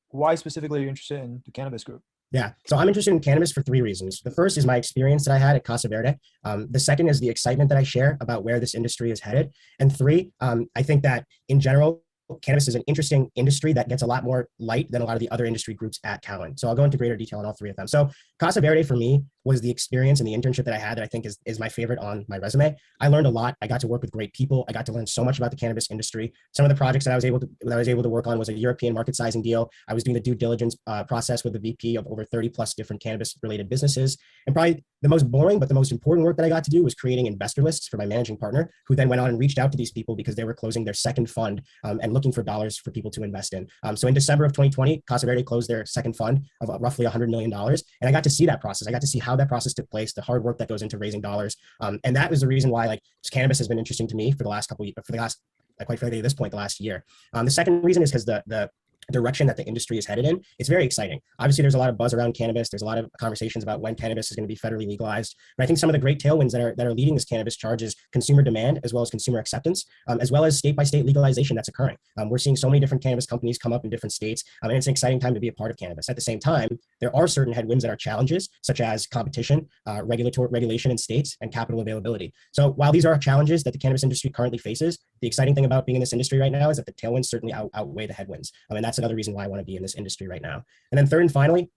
why specifically are you interested in the cannabis group? Yeah. So I'm interested in cannabis for three reasons. The first is my experience that I had at Casa Verde. The second is the excitement that I share about where this industry is headed. And three, I think that in general, cannabis is an interesting industry that gets a lot more light than a lot of the other industry groups at Cowen. So I'll go into greater detail on all three of them. So Casa Verde for me was the experience and the internship that I had that I think is my favorite on my resume. I learned a lot. I got to work with great people. I got to learn so much about the cannabis industry. Some of the projects that I was able to work on was a European market sizing deal. I was doing the due diligence process with the VP of over 30 plus different cannabis related businesses. And probably the most boring, but the most important work that I got to do was creating investor lists for my managing partner, who then went on and reached out to these people because they were closing their second fund and looking for dollars for people to invest in. So in December of 2020, Casa Verde closed their second fund of roughly $100 million. And I got to see that process. I got to see how that process took place, the hard work that goes into raising dollars. And that was the reason why like cannabis has been interesting to me for the last quite frankly, at this point, the last year. The second reason is because the direction that the industry is headed in, it's very exciting. Obviously, there's a lot of buzz around cannabis. There's a lot of conversations about when cannabis is going to be federally legalized. But I think some of the great tailwinds that are leading this cannabis charge is consumer demand, as well as consumer acceptance, as well as state-by-state legalization that's occurring. We're seeing so many different cannabis companies come up in different states, and it's an exciting time to be a part of cannabis. At the same time, there are certain headwinds that are challenges, such as competition, regulation in states, and capital availability. So while these are challenges that the cannabis industry currently faces, the exciting thing about being in this industry right now is that the tailwinds certainly outweigh the headwinds. And that's another reason why I want to be in this industry right now. And then third and finally,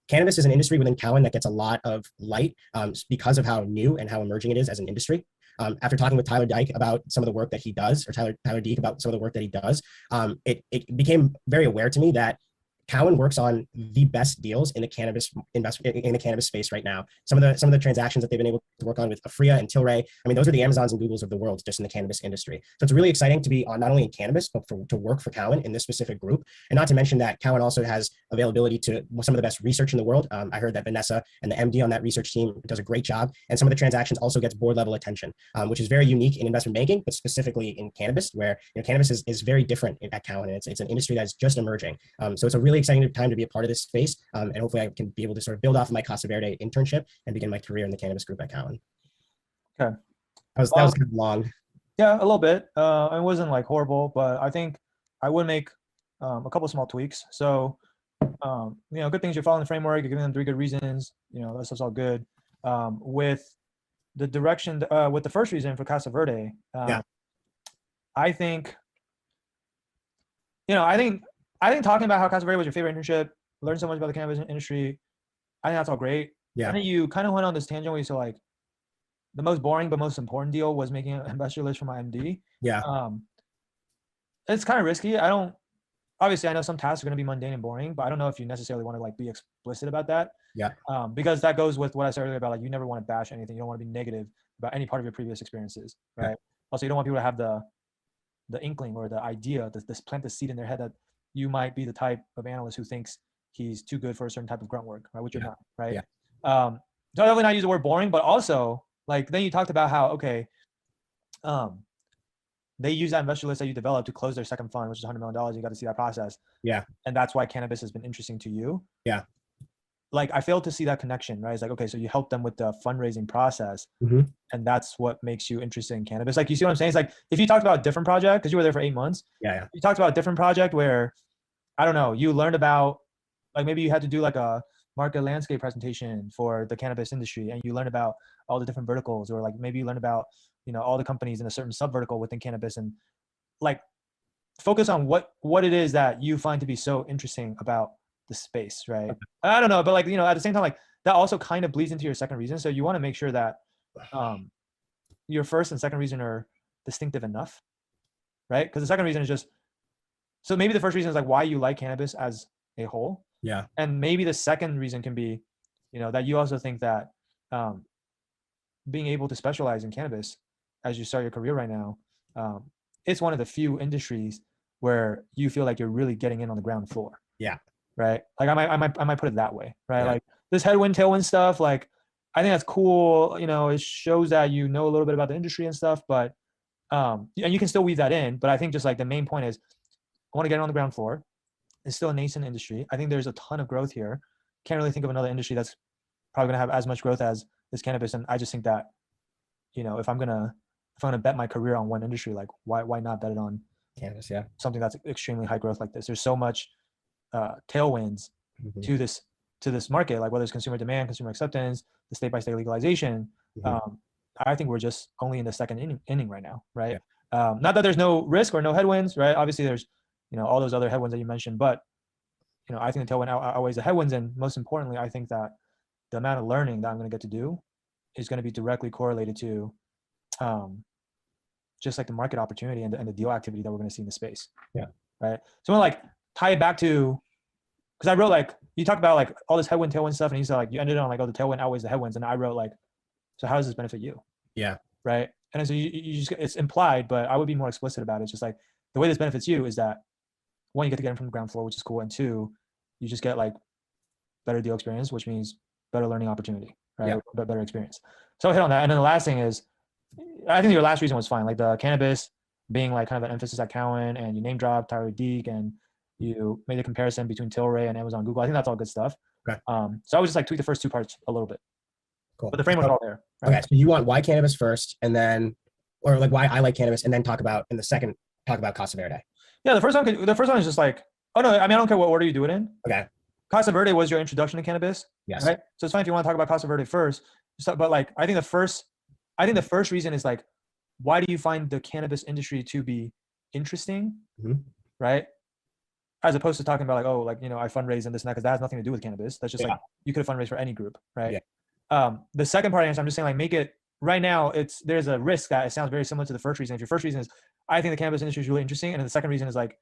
cannabis is an industry within Cowen that gets a lot of light because of how new and how emerging it is as an industry. After talking with Tyler Dyke about some of the work that he does, or Tyler Deek about some of the work that he does, it became very aware to me that Cowen works on the best deals in the cannabis space right now. Some of the transactions that they've been able to work on with Afria and Tilray, I mean, those are the Amazons and Googles of the world just in the cannabis industry. So it's really exciting to be on not only in cannabis, but to work for Cowen in this specific group. And not to mention that Cowen also has availability to some of the best research in the world. I heard that Vanessa and the MD on that research team does a great job. And some of the transactions also gets board level attention, which is very unique in investment banking, but specifically in cannabis, where cannabis is very different at Cowen. And it's an industry that's just emerging. So it's a really exciting time to be a part of this space. And hopefully I can be able to sort of build off of my Casa Verde internship and begin my career in the cannabis group at Cowen. Okay. That was kind of long. Yeah, a little bit. It wasn't like horrible, but I think I would make a couple small tweaks. So, good things, you're following the framework, you're giving them 3 good reasons, that stuff's all good. With the direction, with the first reason for Casa Verde, I think talking about how Casa Verde was your favorite internship, learned so much about the cannabis industry, I think that's all great. Yeah. And then you kind of went on this tangent where you said like the most boring but most important deal was making an investor list for my MD. Yeah. It's kind of risky. Obviously I know some tasks are going to be mundane and boring, but I don't know if you necessarily want to like be explicit about that. Yeah. Because that goes with what I said earlier about like you never want to bash anything. You don't want to be negative about any part of your previous experiences, right? Yeah. Also, you don't want people to have the inkling or the idea, this plant the seed in their head that you might be the type of analyst who thinks he's too good for a certain type of grunt work, right? Which you're not, right? Yeah. So I definitely not use the word boring, but also like then you talked about how they use that investor list that you developed to close their second fund, which is $100 million. You got to see that process. Yeah. And that's why cannabis has been interesting to you. Yeah. Like I failed to see that connection, right? It's like, okay, so you help them with the fundraising process, and that's what makes you interested in cannabis. Like, you see what I'm saying? It's like, if you talked about a different project, because you were there for 8 months. Yeah. You talked about a different project where, I don't know, you learned about, like maybe you had to do like a market landscape presentation for the cannabis industry, and you learned about all the different verticals, or like maybe you learned about, all the companies in a certain sub vertical within cannabis, and like focus on what it is that you find to be so interesting about the space, right? I don't know, but like, at the same time, like that also kind of bleeds into your second reason. So you want to make sure that your first and second reason are distinctive enough, right? Because the second reason is just, so maybe the first reason is like why you like cannabis as a whole. Yeah. And maybe the second reason can be, that you also think that being able to specialize in cannabis as you start your career right now, it's one of the few industries where you feel like you're really getting in on the ground floor. Yeah. Right. Like I might put it that way. Right. Yeah. Like this headwind, tailwind stuff, like I think that's cool. It shows that you know a little bit about the industry and stuff, but and you can still weave that in. But I think just like the main point is I want to get on the ground floor. It's still a nascent industry. I think there's a ton of growth here. Can't really think of another industry that's probably gonna have as much growth as this cannabis. And I just think that, if I'm gonna bet my career on one industry, like why not bet it on cannabis? Yeah. Something that's extremely high growth like this. There's so much tailwinds Mhm. to this market, like whether it's consumer demand, consumer acceptance, the state-by-state legalization. I think we're just only in the second inning right now, right? Yeah. Not that there's no risk or no headwinds, right? Obviously, there's all those other headwinds that you mentioned, but I think the tailwind outweighs the headwinds, and most importantly, I think that the amount of learning that I'm going to get to do is going to be directly correlated to just like the market opportunity and the deal activity that we're going to see in the space. Yeah. Right. So I'm like tie it back to, because I wrote like, you talked about like all this headwind tailwind stuff, and you said like you ended on like, oh, the tailwind outweighs the headwinds, and I wrote like, so how does this benefit you? Yeah. Right. And so you just, it's implied, but I would be more explicit about it. It's just like the way this benefits you is that one, you get to get in from the ground floor, which is cool, and two, you just get like better deal experience, which means better learning opportunity, right? Yeah. But better experience. So I'll hit on that. And then the last thing is, I think your last reason was fine, like the cannabis being like kind of an emphasis at Cowen, and you name dropped Tyler Deek, and you made a comparison between Tilray and Amazon, Google. I think that's all good stuff. Okay. So I would just like tweak the first two parts a little bit. Cool. But the framework's all there. Right? Okay. So you want why cannabis first, and then, or like why I like cannabis, and then talk about in the second, talk about Casa Verde. Yeah. The first one is just like, oh no, I mean, I don't care what order you do it in. Okay. Casa Verde was your introduction to cannabis. Yes. Right. So it's fine if you want to talk about Casa Verde first, but like, I think the first reason is like, why do you find the cannabis industry to be interesting? Right. As opposed to talking about like, oh, like, I fundraise and this and that, because that has nothing to do with cannabis. That's just like, you could have fundraised for any group. Right. Yeah. The second part of the answer, I'm just saying like, make it right now. There's a risk that it sounds very similar to the first reason. If your first reason is, I think the cannabis industry is really interesting, and then the second reason is like,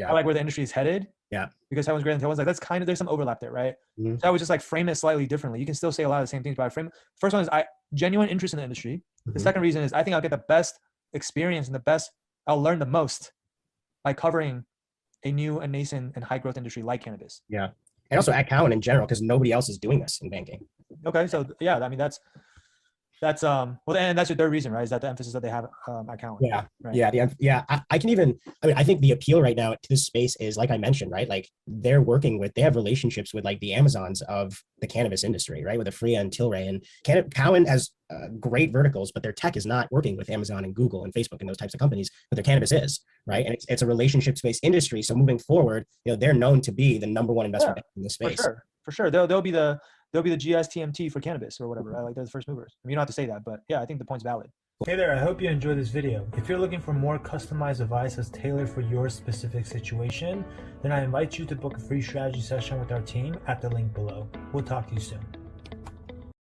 I like where the industry is headed. Yeah. Because Heaven's greater than Tailwinds. Like that's kind of, there's some overlap there, right? So I would just like frame it slightly differently. You can still say a lot of the same things, but I frame. First one is genuine interest in the industry. The second reason is I think I'll get the best experience and I'll learn the most by covering a new and nascent and high growth industry like cannabis. Yeah. And also at Cowen in general, because nobody else is doing this in banking. Okay. So yeah, I mean, that's well, and that's your third reason, right? Is that the emphasis that they have at Cowen? Yeah, right? Yeah. I think the appeal right now to this space is, like I mentioned, right? Like they have relationships with like the Amazons of the cannabis industry, right? With Afria and Tilray, and Cowen has great verticals, but their tech is not working with Amazon and Google and Facebook and those types of companies, but their cannabis is, right? And it's a relationships-based industry. So moving forward, they're known to be the number one investment bank in this space. For sure. They'll be the GSTMT for cannabis or whatever. Right? Like they're the first movers. I mean, you don't have to say that, but yeah, I think the point's valid. Hey there, I hope you enjoyed this video. If you're looking for more customized advice that's tailored for your specific situation, then I invite you to book a free strategy session with our team at the link below. We'll talk to you soon.